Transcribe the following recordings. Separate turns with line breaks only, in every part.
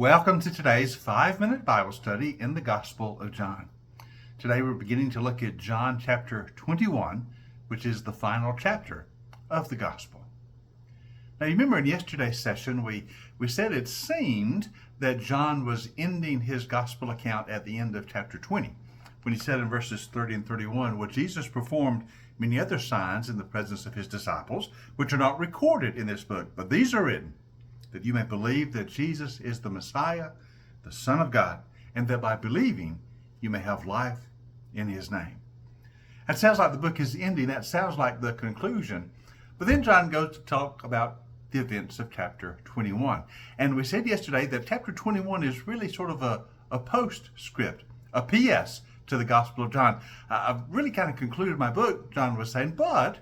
Welcome to today's 5-minute Bible study in the Gospel of John. Today we're beginning to look at John chapter 21, which is the final chapter of the Gospel. Now you remember in yesterday's session we said it seemed that John was ending his Gospel account at the end of chapter 20, when he said in verses 30 and 31, "Well, Jesus performed many other signs in the presence of his disciples, which are not recorded in this book, but these are written, that you may believe that Jesus is the Messiah, the Son of God, and that by believing you may have life in his name." That sounds like the book is ending. That sounds like the conclusion. But then John goes to talk about the events of chapter 21. And we said yesterday that chapter 21 is really sort of a postscript, a PS to the Gospel of John. I've really kind of concluded my book, John was saying, but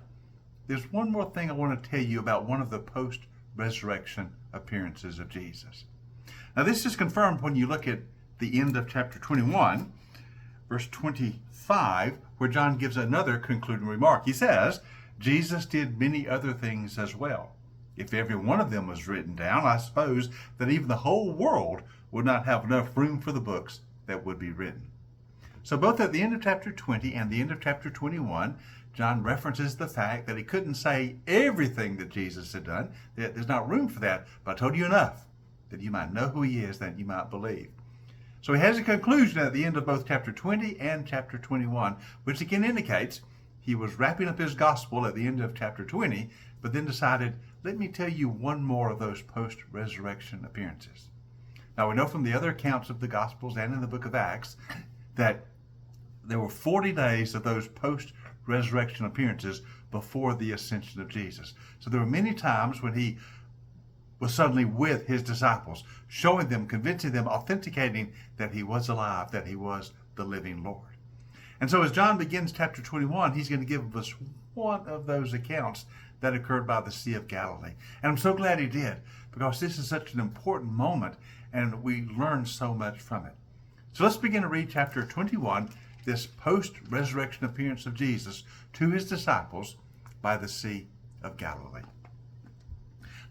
there's one more thing I want to tell you about one of the post-resurrection appearances of Jesus. Now this is confirmed when you look at the end of chapter 21, verse 25, where John gives another concluding remark. He says, Jesus did many other things as well. If every one of them was written down, I suppose that even the whole world would not have enough room for the books that would be written. So both at the end of chapter 20 and the end of chapter 21, John references the fact that he couldn't say everything that Jesus had done. There's not room for that, but I told you enough that you might know who he is, that you might believe. So he has a conclusion at the end of both chapter 20 and chapter 21, which again indicates he was wrapping up his gospel at the end of chapter 20, but then decided, let me tell you one more of those post-resurrection appearances. Now we know from the other accounts of the Gospels and in the book of Acts that there were 40 days of those post-resurrection appearances before the ascension of Jesus. So there were many times when he was suddenly with his disciples, showing them, convincing them, authenticating that he was alive, that he was the living Lord. And so as John begins chapter 21, he's going to give us one of those accounts that occurred by the Sea of Galilee. And I'm so glad he did, because this is such an important moment and we learn so much from it. So let's begin to read chapter 21, this post-resurrection appearance of Jesus to his disciples by the Sea of Galilee.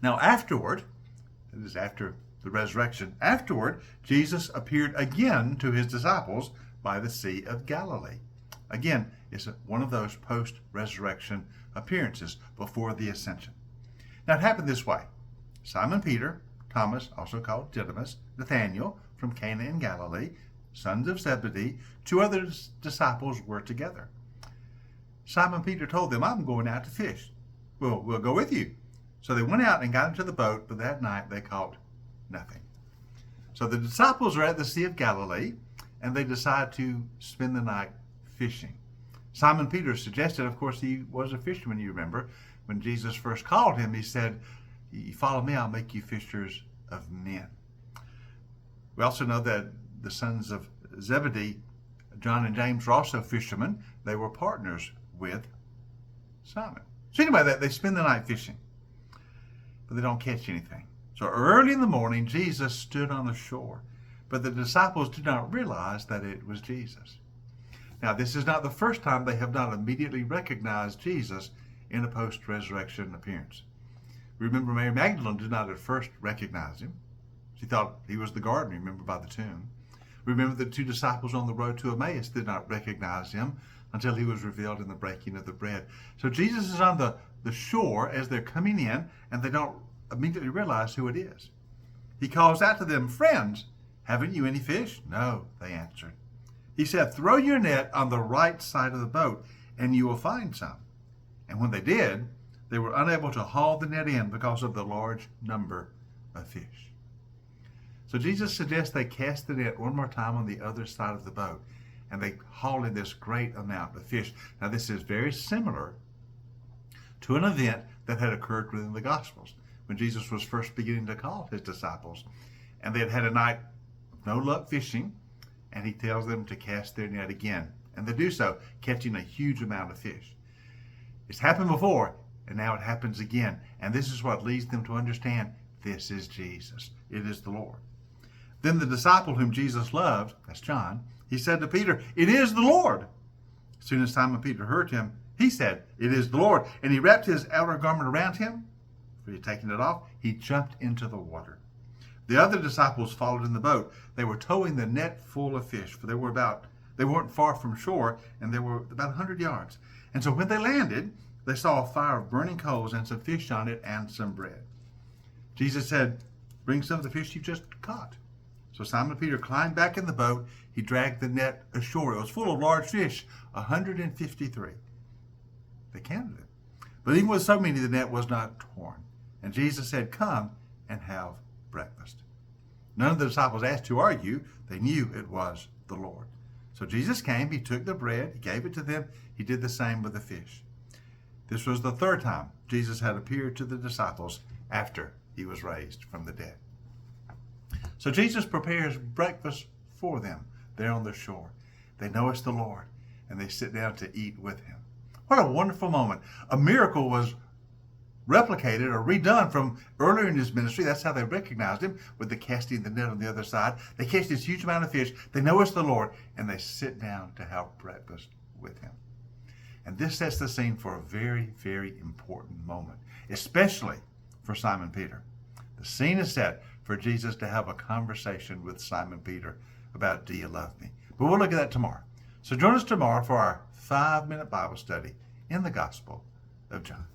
Now afterward, that is after the resurrection, afterward, Jesus appeared again to his disciples by the Sea of Galilee. Again, it's one of those post-resurrection appearances before the ascension. Now it happened this way. Simon Peter, Thomas, also called Didymus, Nathanael from Cana in Galilee, sons of Zebedee, two other disciples were together. Simon Peter told them, "I'm going out to fish." We'll go with you. So they went out and got into the boat, but that night they caught nothing. So the disciples are at the Sea of Galilee, and they decide to spend the night fishing. Simon Peter suggested, of course, he was a fisherman, you remember. When Jesus first called him, he said, "You follow me, I'll make you fishers of men." We also know that the sons of Zebedee, John and James, were also fishermen. They were partners with Simon. So anyway, they spend the night fishing, but they don't catch anything. So early in the morning, Jesus stood on the shore, but the disciples did not realize that it was Jesus. Now, this is not the first time they have not immediately recognized Jesus in a post-resurrection appearance. Remember, Mary Magdalene did not at first recognize him. She thought he was the gardener, remember, by the tomb. Remember, the two disciples on the road to Emmaus did not recognize him until he was revealed in the breaking of the bread. So Jesus is on the shore as they're coming in, and they don't immediately realize who it is. He calls out to them, "Friends, haven't you any fish?" "No," they answered. He said, "Throw your net on the right side of the boat, and you will find some." And when they did, they were unable to haul the net in because of the large number of fish. So Jesus suggests they cast the net one more time on the other side of the boat, and they haul in this great amount of fish. Now this is very similar to an event that had occurred within the Gospels when Jesus was first beginning to call his disciples, and they had had a night of no luck fishing, and he tells them to cast their net again, and they do so, catching a huge amount of fish. It's happened before, and now it happens again, and this is what leads them to understand this is Jesus. It is the Lord. Then the disciple whom Jesus loved, that's John, he said to Peter, "It is the Lord." As soon as Simon Peter heard him, he said, "It is the Lord." And he wrapped his outer garment around him. After he had taken it off, he jumped into the water. The other disciples followed in the boat. They were towing the net full of fish, for they weren't far from shore, and they were about 100 yards. And so when they landed, they saw a fire of burning coals and some fish on it and some bread. Jesus said, "Bring some of the fish you just caught." So Simon Peter climbed back in the boat. He dragged the net ashore. It was full of large fish, 153. They counted it. But even with so many, the net was not torn. And Jesus said, "Come and have breakfast." None of the disciples asked, "Who are you?" They knew it was the Lord. So Jesus came, he took the bread, he gave it to them, he did the same with the fish. This was the third time Jesus had appeared to the disciples after he was raised from the dead. So Jesus prepares breakfast for them there on the shore. They know it's the Lord, and they sit down to eat with him. What a wonderful moment. A miracle was replicated or redone from earlier in his ministry. That's how they recognized him, with the casting the net on the other side. They catch this huge amount of fish. They know it's the Lord, and they sit down to have breakfast with him. And this sets the scene for a very, very important moment, especially for Simon Peter. The scene is set for Jesus to have a conversation with Simon Peter about, "Do you love me?" But we'll look at that tomorrow. So join us tomorrow for our 5-minute Bible study in the Gospel of John.